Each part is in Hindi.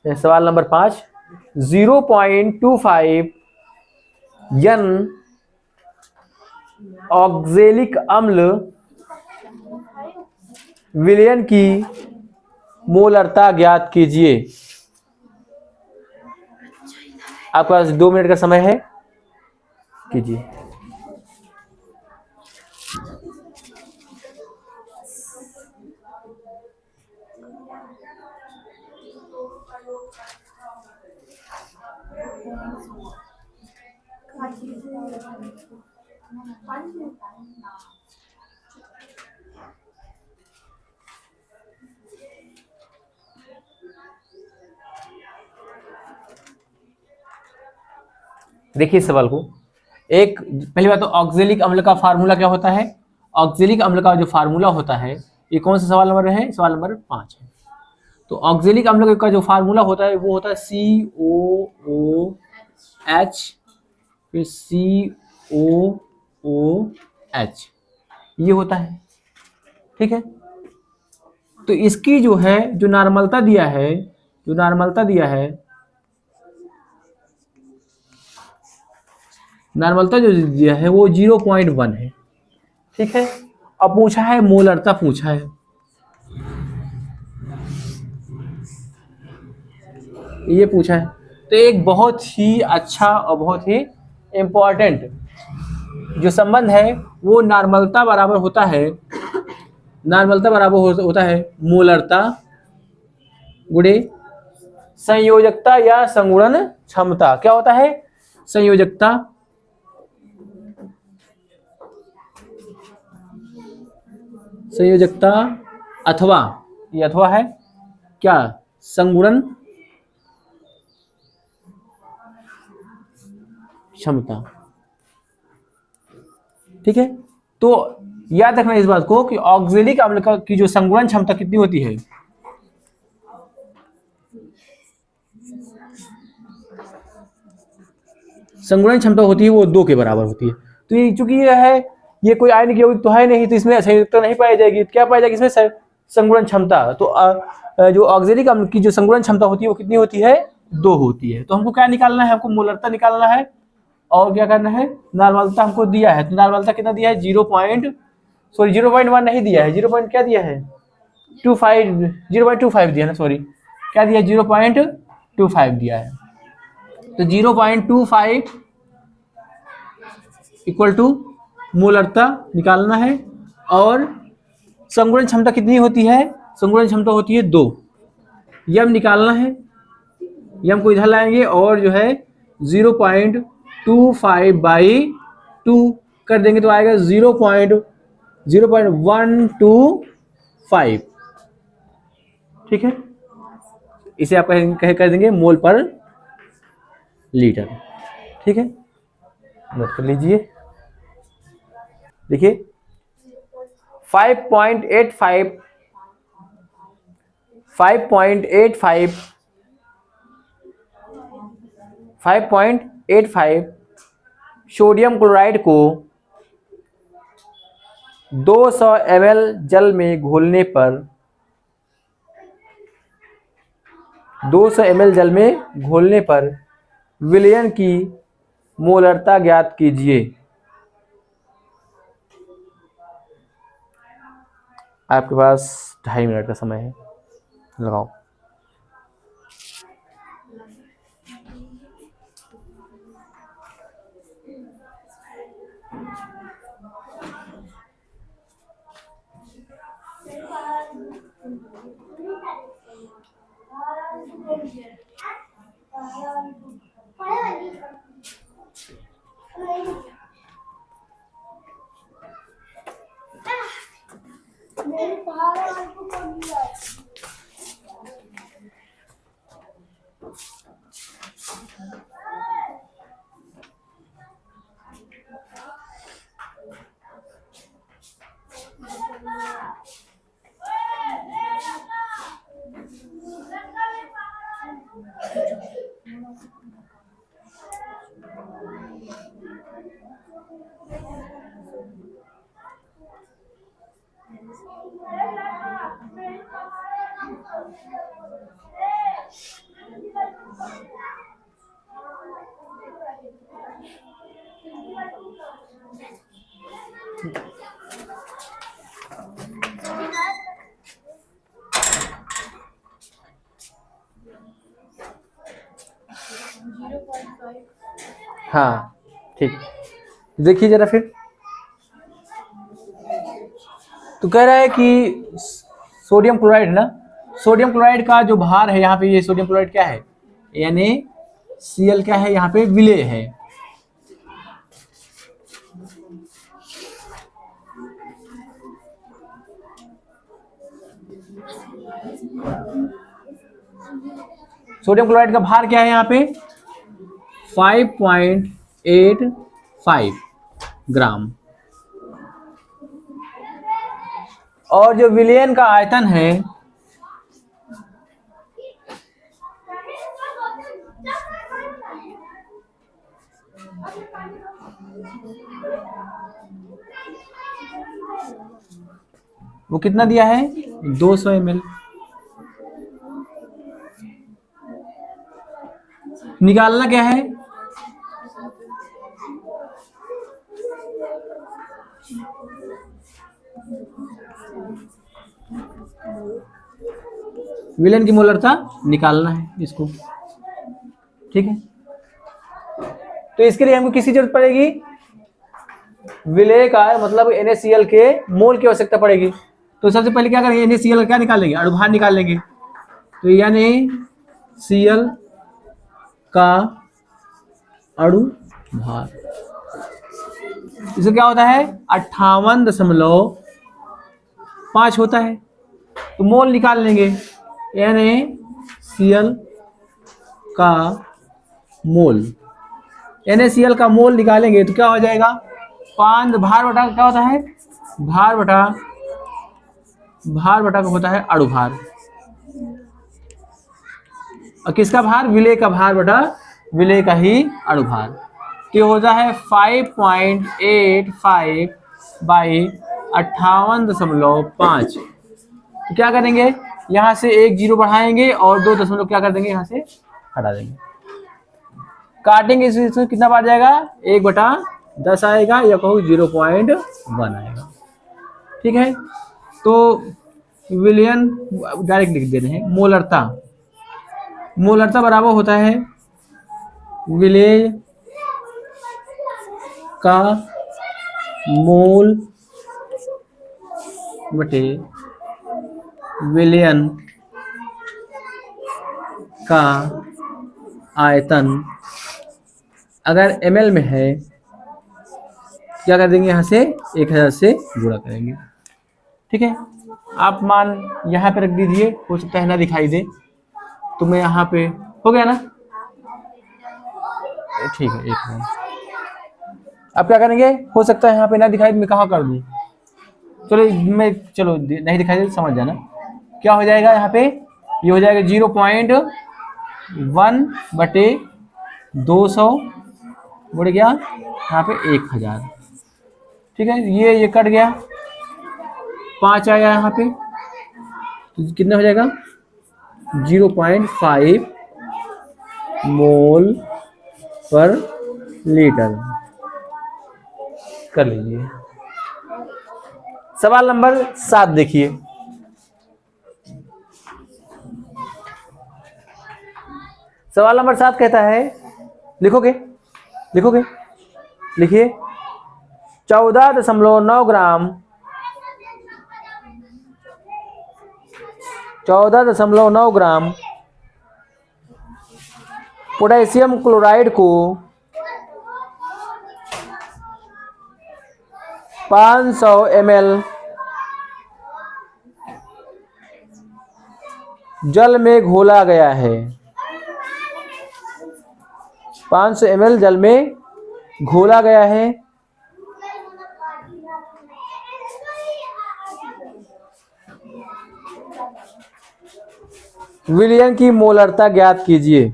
सवाल नंबर 5, 0.25 n ऑक्जेलिक अम्ल विलयन की मोलरता ज्ञात कीजिए। आपके पास 2 मिनट का समय है, कीजिए। देखिए सवाल को, एक पहली बात तो ऑक्जेलिक अम्ल का फार्मूला क्या होता है। ऑक्जेलिक अम्ल का जो फार्मूला होता है, ये कौन सा सवाल नंबर है, सवाल नंबर 5 है। तो ऑक्जेलिक अम्ल का जो फार्मूला होता है वो होता है COOH, फिर COOH, ये होता है। ठीक है, तो इसकी जो है जो नॉर्मलता दिया है, नॉर्मलता जो दिया है वो 0.1 है। ठीक है, अब पूछा है मोलरता, पूछा है, ये पूछा है। तो एक बहुत ही अच्छा और बहुत ही इम्पोर्टेंट जो संबंध है वो नॉर्मलता बराबर होता है, होता है मोलरता गुणे संयोजकता या संगुणन क्षमता। क्या होता है, संयोजकता अथवा, ये अथवा है क्या, संगुणन क्षमता। ठीक है, तो याद रखना इस बात को कि ऑक्जेलिक अम्ल की जो संगुणन क्षमता कितनी होती है, संगुणन क्षमता होती है वो 2 के बराबर होती है। तो ये चूंकि ये कोई आयनिक यौगिक तो है नहीं, तो इसमें संयोजकता नहीं पाई जाएगी। क्या पाई जाएगी इसमें, संगुणन क्षमता। तो जो ऑक्जेलिक अम्ल की जो संगुणन क्षमता होती है वो कितनी होती है, 2 होती है। तो हमको क्या निकालना है, हमको मोलरता निकालना है और क्या करना है, नॉर्मलता हमको दिया है। तो नॉर्मलता कितना दिया है, 0.1 नहीं दिया है, 0. क्या दिया है, 0.25 दिया ना, सॉरी क्या दिया, 0.25 दिया है। तो 0.25 इक्वल टू मोलरता निकालना है। और संगुणन क्षमता कितनी होती है, संगुणन क्षमता होती है 2। यम निकालना है, यम को इधर लाएंगे और जो है 0.25/2 कर देंगे तो आएगा 0.125। ठीक है, इसे आप कह कर देंगे मोल पर लीटर। ठीक है, नोट कर लीजिए। देखिए 5.85 सोडियम क्लोराइड को 200 ml जल में घोलने पर 200 ml जल में घोलने पर विलयन की मोलरता ज्ञात कीजिए। आपके पास 2.5 मिनट का समय है, लगाओ। हाँ ठीक, देखिए जरा फिर। तो कह रहा है कि सोडियम क्लोराइड है ना, सोडियम क्लोराइड का जो भार है यहाँ पे, ये सोडियम क्लोराइड क्या है, NaCl क्या है, यहाँ पे विलेय है। सोडियम क्लोराइड का भार क्या है यहाँ पे 5.85 ग्राम, और जो विलयन का आयतन है वो कितना दिया है 200 ml। निकालना क्या है, विलेन की मोलरता निकालना है इसको, ठीक है। तो इसके लिए हमको किसकी जरूरत पड़ेगी, विलेय का मतलब NaCl के मोल की आवश्यकता पड़ेगी। तो सबसे पहले क्या करेंगे, NaCl क्या निकालेंगे, अणुभार निकाल लेंगे। तो NaCl का अणुभार, इससे क्या होता है 58.5 होता है। तो मोल निकाल लेंगे, NaCl का मोल, NaCl का मोल निकालेंगे तो क्या हो जाएगा 5 भार बटा क्या होता है, भार बटा का होता है अणुभार, और किसका भार, विलेय का भार बटा विलेय का ही अणुभार। तो होता है 5.85 बाई 58.5। तो क्या करेंगे, यहाँ से एक जीरो बढ़ाएंगे और 2 दशमलव क्या कर देंगे यहाँ से हटा देंगे, काटेंगे इसमें कितना बार जाएगा 1/10 आएगा, या कहो 0.1 आएगा, ठीक है। तो विलयन डायरेक्ट लिख दे रहे हैं, मोलरता बराबर होता है विलेय का मोल बटे विलयन का आयतन। अगर ml में है क्या कर देंगे, यहाँ से 1000 से गुणा करेंगे, ठीक है। आप मान यहाँ पे रख दीजिए, हो सकता है ना दिखाई दे, तो मैं यहाँ पे हो गया ना, ठीक है। एक मिनट, अब क्या करेंगे, हो सकता है यहाँ पे ना दिखाई, मैं कहाँ कर दूँ, चलो नहीं दिखाई दे समझ जाना। क्या हो जाएगा यहाँ पे, ये हो जाएगा 0.1 बटे 200 बढ़ गया यहाँ पे 1000, ठीक है। ये कट गया, 5 आया यहाँ पे, तो कितना हो जाएगा 0.5 मोल पर लीटर। कर लीजिए। सवाल नंबर 7 देखिए, सवाल नंबर 7 कहता है, लिखोगे लिखिए 14.9 ग्राम 14.9 ग्राम पोटेशियम क्लोराइड को 500 ml जल में घोला गया है, 500 ml जल में घोला गया है। विलयन की मोलरता ज्ञात कीजिए।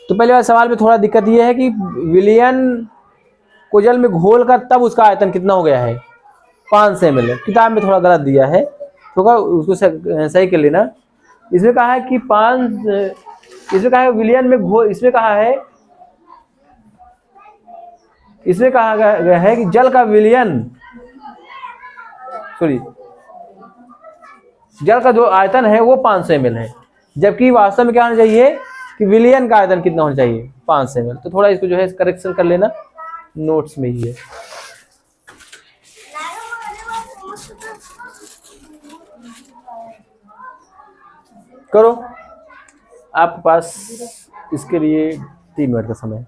तो पहले वाले सवाल में थोड़ा दिक्कत यह है कि विलयन को जल में घोल कर तब उसका आयतन कितना हो गया है 500 ml। किताब में थोड़ा गलत दिया है, तो उसको सही कर लेना। इसमें कहा है कि इसमें कहा है विलयन में घोल, इसमें कहा गया है कि जल का विलयन, जल का जो आयतन है वो 500 ml है, जबकि वास्तव में क्या होना चाहिए कि विलयन का आयतन कितना होना चाहिए 500 ml। तो थोड़ा इसको जो है करेक्शन कर लेना, नोट्स में ही है। करो, आपके पास इसके लिए 3 मिनट का समय है।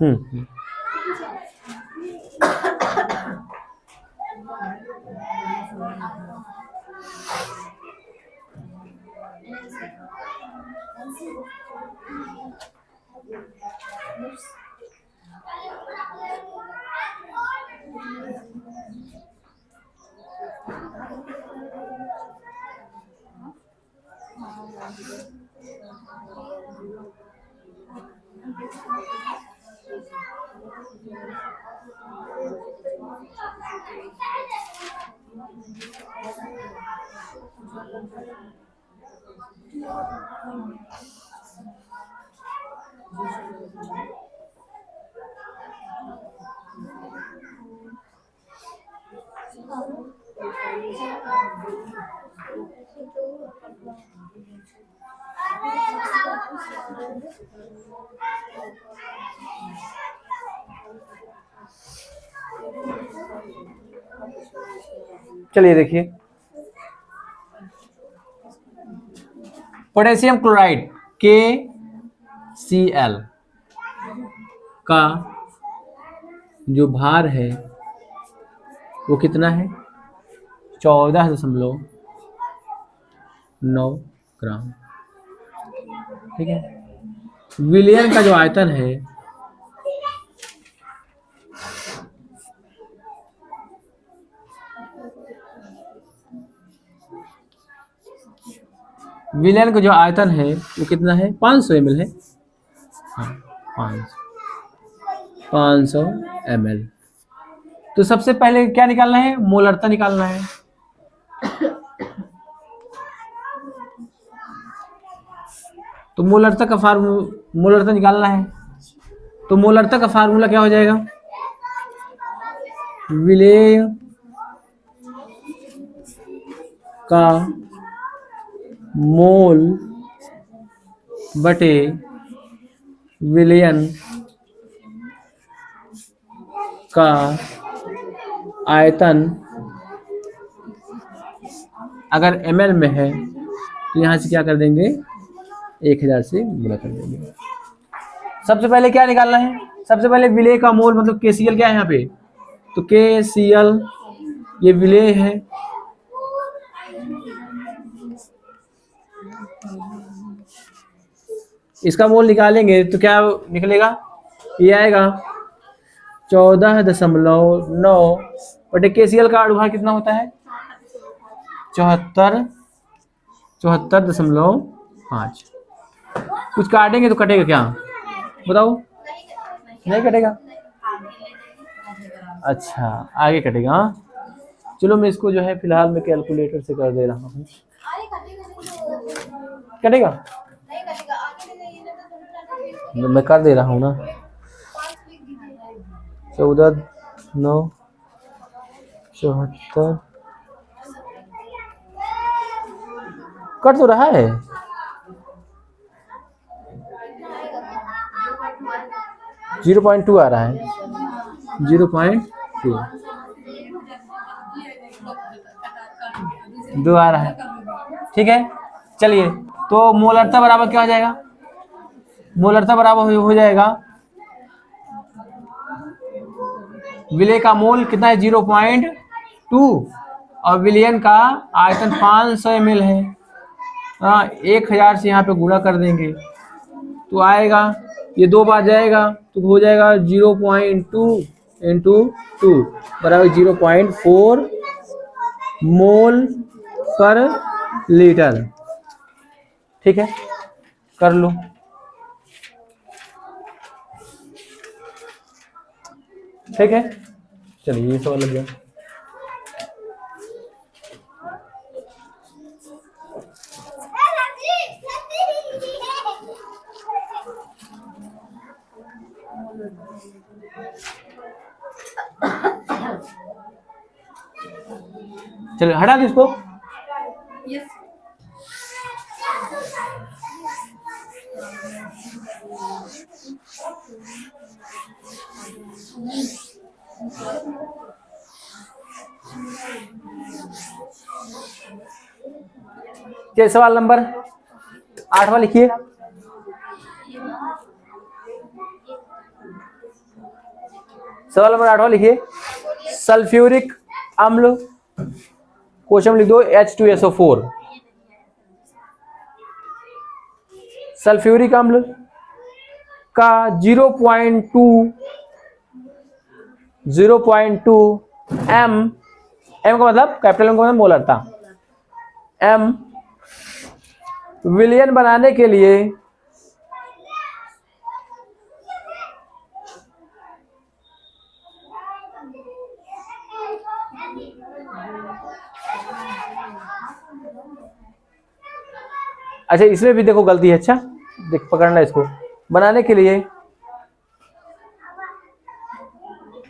हम्म। चलिए देखिए, पोटेशियम क्लोराइड KCl का जो भार है वो कितना है 14.9 ग्राम। ठीक है, विलयन का जो आयतन है विलयन का जो आयतन है वो कितना है 500 ml है। हाँ, 500 ml। तो सबसे पहले क्या निकालना है, मोलरता निकालना है। तो मोलरता निकालना है, तो मोलरता का फार्मूला क्या हो जाएगा, विलेय का मोल बटे विलयन का आयतन, अगर ml में है तो यहाँ से क्या कर देंगे 1000 से गुणा कर देंगे। सबसे पहले क्या निकालना है, सबसे पहले विलेय का मोल मतलब KCl क्या है यहाँ पे, तो KCl ये विलेय है, इसका मोल निकालेंगे तो क्या निकलेगा, ये आएगा 14.9 बटे KCl का अनुभाग कितना होता है 74.5। कुछ काटेंगे तो कटेगा क्या बताओ, नहीं कटेगा, अच्छा आगे कटेगा। हाँ चलो मैं इसको जो है फिलहाल मैं कैलकुलेटर से कर दे रहा हूँ, कटेगा मैं कर दे रहा हूँ ना, 14.9 कट तो रहा है, जीरो 0.2 आ रहा है, 0.2 2 आ रहा है। ठीक है, चलिए तो मोलरता बराबर क्या हो जाएगा, मोलरता बराबर हो जाएगा विलेय का मोल कितना है 0.2 और विलयन का आयतन 500 ml है। हाँ 1000 से यहाँ पे गुणा कर देंगे तो आएगा, ये 2 बार जाएगा तो हो जाएगा 0.2 इंटू 2 बराबर 0.4 मोल पर लीटर। ठीक है, कर लो। ठीक है, चलिए ये सवाल लग गया। चलो हटा दो इसको। चलिए सवाल नंबर 8वां लिखिए। सवाल नंबर 8वां लिखिए। सल्फ्यूरिक अम्ल, क्वेश्चन लिख दो H2SO4। सल्फ्यूरिक अम्ल का 0.2 M, M का मतलब कैपिटल M का मतलब मोलरता, M विलयन बनाने के लिए अच्छा इसमें भी देखो गलती है। अच्छा देख पकड़ना इसको। बनाने के लिए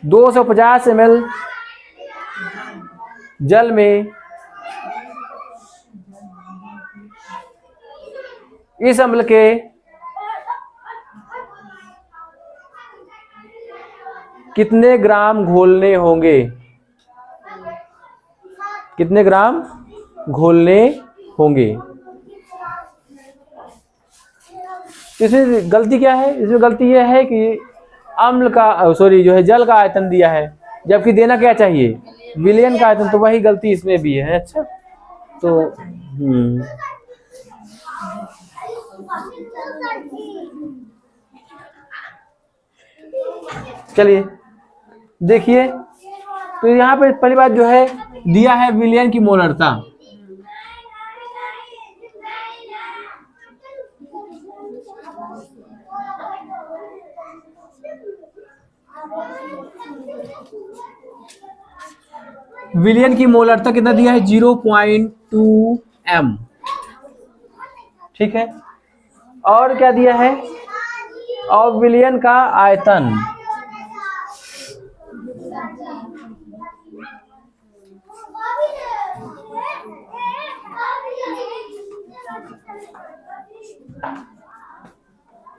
250 ml जल में इस अम्ल के कितने ग्राम घोलने होंगे? कितने ग्राम घोलने होंगे? इसमें गलती क्या है? इसमें गलती यह है कि अम्ल का सॉरी जो है जल का आयतन दिया है, जबकि देना क्या चाहिए? विलयन का आयतन। तो वही गलती इसमें भी है। अच्छा तो चलिए देखिए, तो यहाँ पे पहली बात जो है दिया है विलयन की मोलरता। विलयन की मोलरता कितना दिया है? 0.2 M। ठीक है, और क्या दिया है? और विलयन का आयतन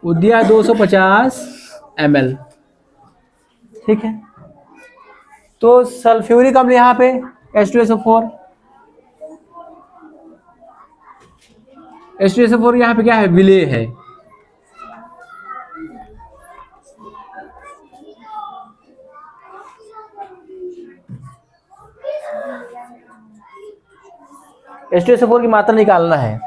वो दिया है 250 ml। ठीक है, तो सल्फ्यूरिक अम्ल यहाँ पे H2SO4, H2SO4 यहाँ पे क्या है? विलेय है। H2SO4 की मात्रा निकालना है।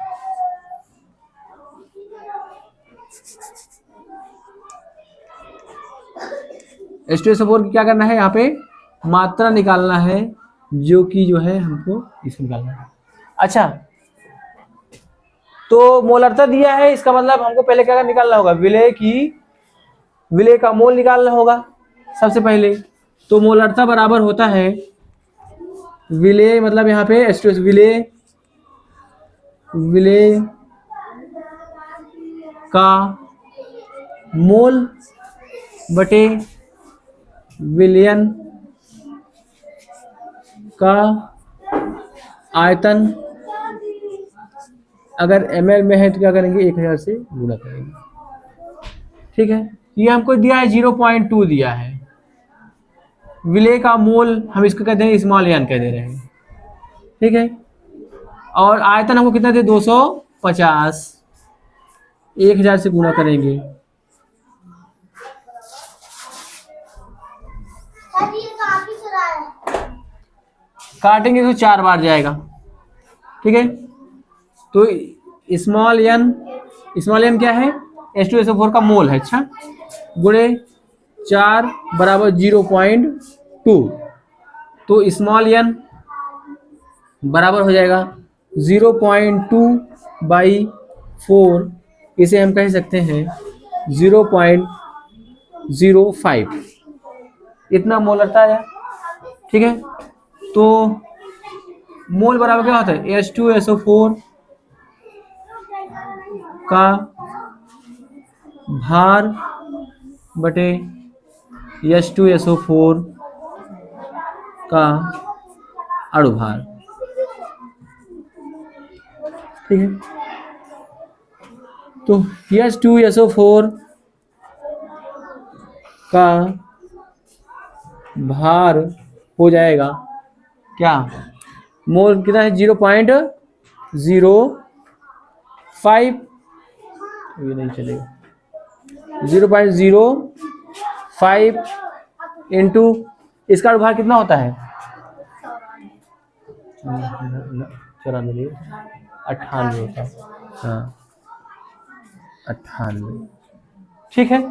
H2SO4 की क्या करना है? यहाँ पे मात्रा निकालना है, जो कि जो है हमको इसको निकालना है। अच्छा तो मोलरता दिया है, इसका मतलब हमको पहले क्या निकालना होगा? विलेय का मोल निकालना होगा सबसे पहले। तो मोलरता बराबर होता है विलेय, मतलब यहाँ पे H2SO विलेय का मोल बटे विलयन का आयतन। अगर ml में है तो क्या करेंगे? 1000 से गुणा करेंगे। ठीक है, ये हमको दिया है 0.2 दिया है। विलेय का मोल हम इसको कहते हैं स्मॉल n कह दे रहे हैं। ठीक है, और आयतन हमको कितना दे? 250, 1000 से गुणा करेंगे। काटेंगे तो 4 बार जाएगा। ठीक है, तो स्मॉल n क्या है? H2SO4 का मोल है। अच्छा गुणे 4 बराबर 0.2, तो स्मॉल n बराबर हो जाएगा 0.2/4। इसे हम कह सकते हैं 0.05। इतना मोलरता आया। ठीक है, तो मोल बराबर क्या होता है? H2SO4 का भार बटे H2SO4 का अणुभार। ठीक है, तो H2SO4 का भार हो जाएगा क्या, मोल कितना है 0.05, ये नहीं चलेगा, 0.05 इंटू इसका भार कितना होता है 94, 98 होता है, हाँ 98। ठीक है,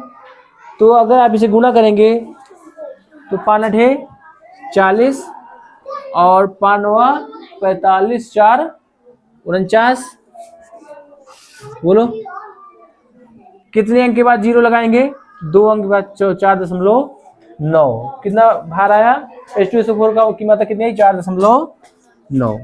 तो अगर आप इसे गुणा करेंगे तो 5 है 40 और 5 45 4 49, बोलो कितने अंक के बाद जीरो लगाएंगे, 2 अंक के बाद 4.9, कितना भार आया H2SO4 का की मात्रा कितनी है 4.9।